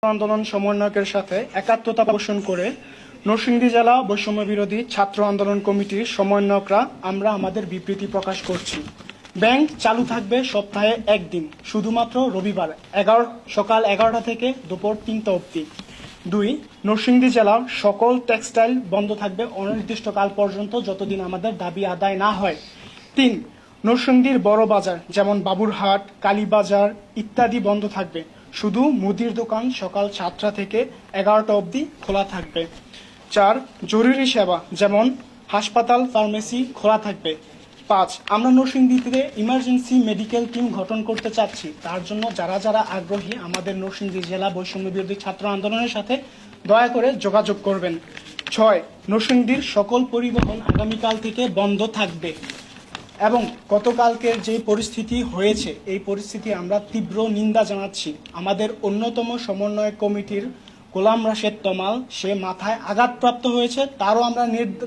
আন্দোলন সমন্বয়কের সাথে একাত্মতা পোষণ করে নরসিংদী জেলা বৈষম্য বিরোধী ছাত্র আন্দোলন কমিটির সমন্বয়করা আমরা আমাদের বিবৃতি প্রকাশ করছি। ব্যাংক চালু থাকবে সপ্তাহে একদিন, শুধুমাত্র রবিবার সকাল 11টা থেকে দুপুর 3টা অবধি। 2. নরসিংদী জেলার সকল টেক্সটাইল বন্ধ থাকবে অনির্দিষ্টকাল পর্যন্ত, যতদিন আমাদের দাবি আদায় না হয়। 3. নরসিংদীর বড় বাজার যেমন বাবুরহাট, কালীবাজার ইত্যাদি বন্ধ থাকবে, শুধু মুদির দোকান সকাল 7টা থেকে 11টা অবধি খোলা থাকবে। 4. জরুরি সেবা যেমন হাসপাতাল, ফার্মেসি খোলা থাকবে। 5. আমরা নরসিংদীতে ইমার্জেন্সি মেডিকেল টিম গঠন করতে চাচ্ছি। তার জন্য যারা যারা আগ্রহী আমাদের নরসিংদী জেলা বৈষম্য বিরোধী ছাত্র আন্দোলনের সাথে দয়া করে যোগাযোগ করবেন। 6. নরসিংদীর সকল পরিবহন আগামীকাল থেকে বন্ধ থাকবে এবং গতকালকের যে পরিস্থিতি হয়েছে এই পরিস্থিতি আমরা তীব্র নিন্দা জানাচ্ছি। আমাদের অন্যতম সমন্বয় কমিটির গোলাম রাশেদ তমাল, সে মাথায় আঘাতপ্রাপ্ত হয়েছে, তারও আমরা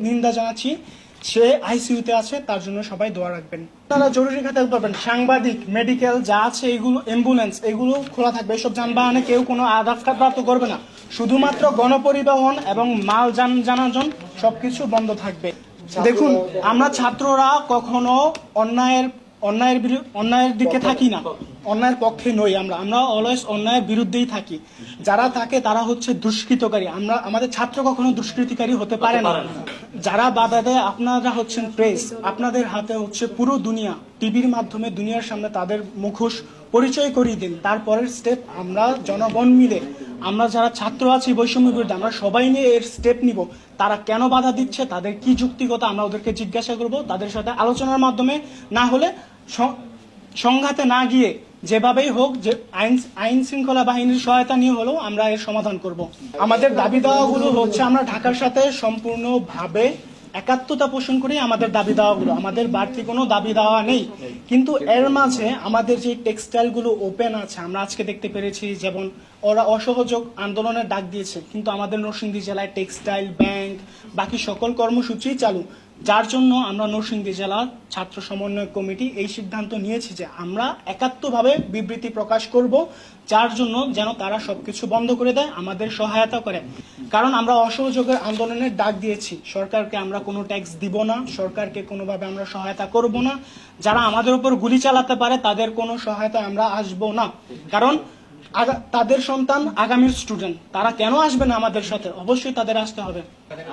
নিন্দা জানাচ্ছি। সে আইসিইউতে আছে, তার জন্য সবাই দোয়া রাখবেন। তারা জরুরি খাতে পারবেন, সাংবাদিক, মেডিকেল যা আছে এগুলো, অ্যাম্বুলেন্স এগুলো খোলা থাকবে। এসব যানবাহনে কেউ কোনো আঘাতপ্রাপ্ত করবে না, শুধুমাত্র গণপরিবহন এবং মাল যানবাহন সবকিছু বন্ধ থাকবে। দেখুন, আমরা ছাত্ররা কখনো অন্যায়ের দিকে থাকি না, অন্যায়ের পক্ষে নই। আমরা অলওয়েজ অন্যায়ের বিরুদ্ধেই থাকি। যারা থাকে তারা হচ্ছে দুষ্কৃতকারী। আমাদের ছাত্র কখনো দুষ্কৃতিকারী হতে পারে না। যারা বাধা দেয় আপনারা হচ্ছেন প্রেস, আপনাদের হাতে হচ্ছে পুরো দুনিয়া। টিভির মাধ্যমে দুনিয়ার সামনে তাদের মুখোশ পরিচয় করিয়ে দিন। তারপরের স্টেপ আমরা জনগণ মিলে, আমরা যারা ছাত্র আছি বৈষম্য বিরুদ্ধে, আমরা সবাই নিয়ে এর স্টেপ নিব। তারা কেন বাধা দিচ্ছে, তাদের কি যুক্তিগত, আমরা ওদেরকে জিজ্ঞাসা করব। তাদের সাথে আলোচনার মাধ্যমে, না হলে সংঘাতে না গিয়ে যেভাবেই হোক, যে আইন শৃঙ্খলা বাহিনীর সহায়তা নিয়ে হলেও আমরা এর সমাধান করব। আমাদের দাবি দাওয়াগুলো হচ্ছে, আমরা ঢাকার সাথে সম্পূর্ণভাবে একাত্মতা পোষণ করি। আমাদের দাবি দাওয়াগুলো, আমাদের বাড়তি কোনো দাবি দাওয়া নেই, কিন্তু এর মাঝে আমাদের যে টেক্সটাইলগুলো ওপেন আছে, আমরা আজকে দেখতে পেরেছি যেমন ওরা অসহযোগ আন্দোলনের ডাক দিয়েছে, কিন্তু আমাদের নরসিংদী জেলায় টেক্সটাইল, ব্যাংক, বাকি সকল কর্মসূচি চালু। যার জন্য আমরা নরসিংদী জেলার ছাত্র সমন্বয় কমিটি এই সিদ্ধান্ত নিয়েছি যে আমরা একাত্মভাবে বিবৃতি প্রকাশ করব, যার জন্য যেন তারা সবকিছু বন্ধ করে দেয়, আমাদের সহায়তা করে। কারণ আমরা অসহযোগের আন্দোলনের ডাক দিয়েছি। সরকারকে আমরা কোনো ট্যাক্স দিব না, সরকারকে কোনোভাবে আমরা সহায়তা করব না। যারা আমাদের উপর গুলি চালাতে পারে তাদের কোনো সহায়তা আমরা আসবো না। কারণ তাদের সন্তান আগামীর স্টুডেন্ট, তারা কেন আসবে না আমাদের সাথে? অবশ্যই তাদের আসতে হবে।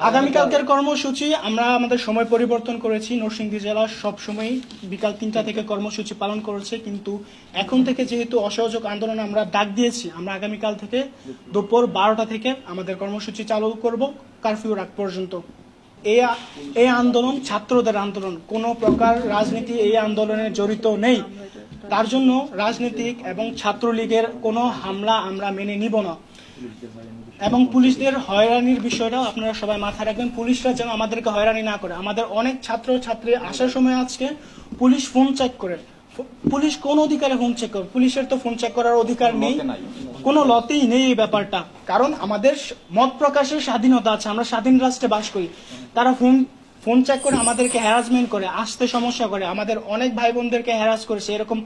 আগামীকালকের কর্মসূচি আমরা আমাদের সময় পরিবর্তন করেছি। নরসিংদী জেলা সবসময় বিকাল 3টা থেকে কর্মসূচি পালন করেছে, কিন্তু এখন থেকে যেহেতু অসহযোগ আন্দোলন আমরা ডাক দিয়েছি, আমরা আগামীকাল থেকে দুপুর 12টা থেকে আমাদের কর্মসূচি চালু করব, কারফিউ রাত পর্যন্ত। এই আন্দোলন ছাত্রদের আন্দোলন, কোনো প্রকার রাজনীতি এই আন্দোলনে জড়িত নেই। তার জন্য রাজনৈতিক এবং ছাত্রলীগের কোনো হামলা আমরা মেনে নিব না। এবং পুলিশদের হয়রানির বিষয়টাও আপনারা সবাই মাথায় রাখবেন, পুলিশরা যেন আমাদেরকে হয়রানি না করে। আমাদের অনেক ছাত্র ছাত্রী আসার সময় আজকে পুলিশ ফোন চেক করে। পুলিশ কোন অধিকারে ফোন চেক করে? পুলিশের তো ফোন চেক করার অধিকার নেই, কোনো লতেই নেই এই ব্যাপারটা। কারণ আমাদের মত প্রকাশের স্বাধীনতা আছে, আমরা স্বাধীন রাষ্ট্রে বাস করি। তারা ফোন চেক করে আমাদেরকে হ্যারাসমেন্ট করে, আসতে সমস্যা করে, আমাদের অনেক ভাই বোনদেরকে হ্যারাস করেছে, এরকম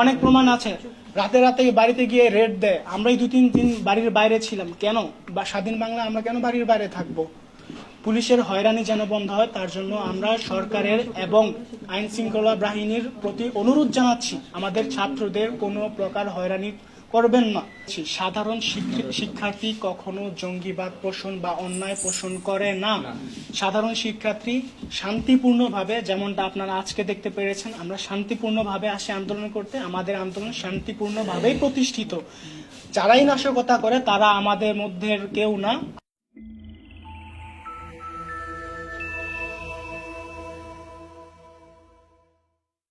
অনেক প্রমাণ আছে। রাতে রাতে বাড়িতে গিয়ে রেড দেয়। আমরাই 2-3 দিন বাড়ির বাইরে ছিলাম। কেন? বা স্বাধীন বাংলা আমরা কেন বাড়ির বাইরে থাকবো? পুলিশের হয়রানি যেন বন্ধ হয়, তার জন্য আমরা সরকারের এবং আইন শৃঙ্খলা বাহিনীর প্রতি অনুরোধ জানাচ্ছি, আমাদের ছাত্রদের কোনো প্রকার হয়রানি করবেন না। সাধারণ শিক্ষার্থী কখনো জঙ্গিবাদ পোষণ বা অন্যায় পোষণ করে না। সাধারণ শিক্ষার্থী শান্তিপূর্ণভাবে, যেমনটা আপনারা আজকে দেখতে পেরেছেন, আমরা শান্তিপূর্ণভাবে আসি আন্দোলন করতে। আমাদের আন্দোলন শান্তিপূর্ণভাবেই প্রতিষ্ঠিত। যারাই নাশকতা করে তারা আমাদের মধ্যে কেউ না।